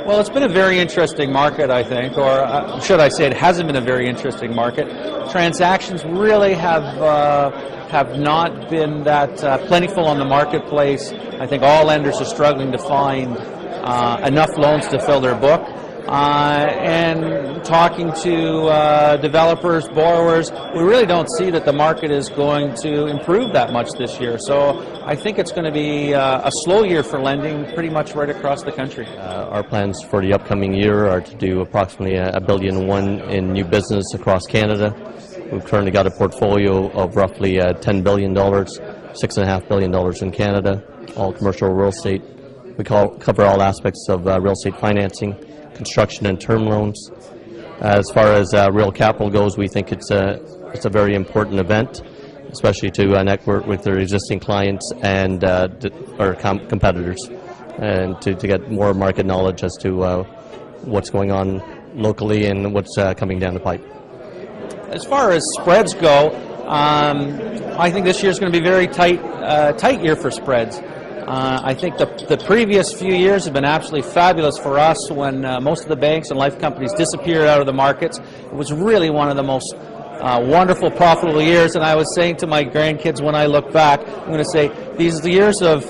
Well, it's been a very interesting market, I think, or should I say it hasn't been a very interesting market. Transactions really have not been that plentiful on the marketplace. I think all lenders are struggling to find enough loans to fill their book. And talking to developers, borrowers, we really don't see that the market is going to improve that much this year. So I think it's going to be a slow year for lending pretty much right across the country. Our plans for the upcoming year are to do approximately $1.1 billion in new business across Canada. We've currently got a portfolio of roughly $10 billion, $6.5 billion in Canada, all commercial real estate. We cover all aspects of real estate financing, construction and term loans. As far as Real Capital goes, we think it's a very important event, especially to network with their existing clients and our competitors, and to get more market knowledge as to what's going on locally and what's coming down the pipe. As far as spreads go, I think this year is going to be a very tight year for spreads. I think the previous few years have been absolutely fabulous for us when most of the banks and life companies disappeared out of the markets. It was really one of the most wonderful, profitable years, and I was saying to my grandkids when I look back, I'm going to say these years of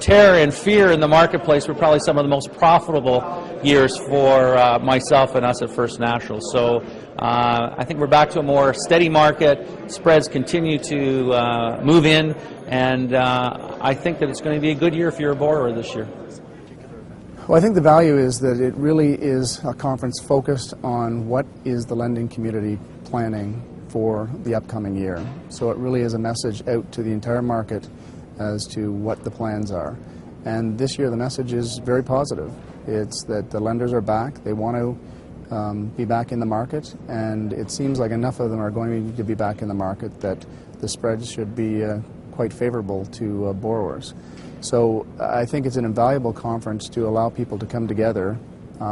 terror and fear in the marketplace were probably some of the most profitable years for myself and us at First National. So I think we're back to a more steady market. Spreads continue to move in, and I think that it's going to be a good year if you're a borrower this year. Well, I think the value is that it really is a conference focused on what is the lending community planning for the upcoming year. So it really is a message out to the entire market as to what the plans are. And this year the message is very positive. It's that the lenders are back. They want to be back in the market, and it seems like enough of them are going to be back in the market that the spreads should be quite favorable to borrowers. So I think it's an invaluable conference to allow people to come together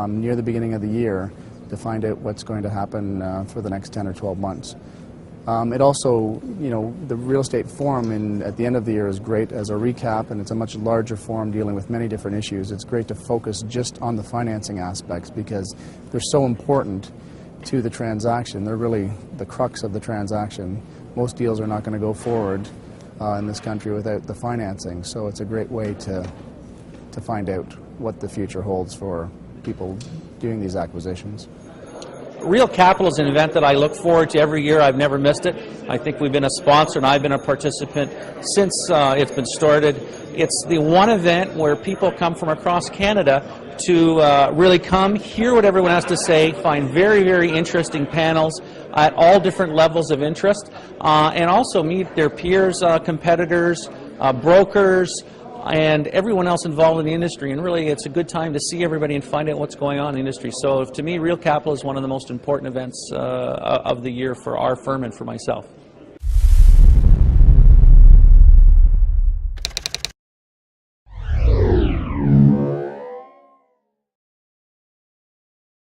near the beginning of the year to find out what's going to happen for the next 10 or 12 months. It also, the real estate forum at the end of the year is great as a recap, and it's a much larger forum dealing with many different issues. It's great to focus just on the financing aspects because they're so important to the transaction. They're really the crux of the transaction. Most deals are not going to go forward in this country without the financing, so it's a great way to find out what the future holds for people doing these acquisitions. Real Capital is an event that I look forward to every year. I've never missed it. I think we've been a sponsor and I've been a participant since it's been started. It's the one event where people come from across Canada to really come, hear what everyone has to say, find very, very interesting panels at all different levels of interest, and also meet their peers, competitors, brokers, and everyone else involved in the industry. And really, it's a good time to see everybody and find out what's going on in the industry. So to me, Real Capital is one of the most important events of the year for our firm and for myself.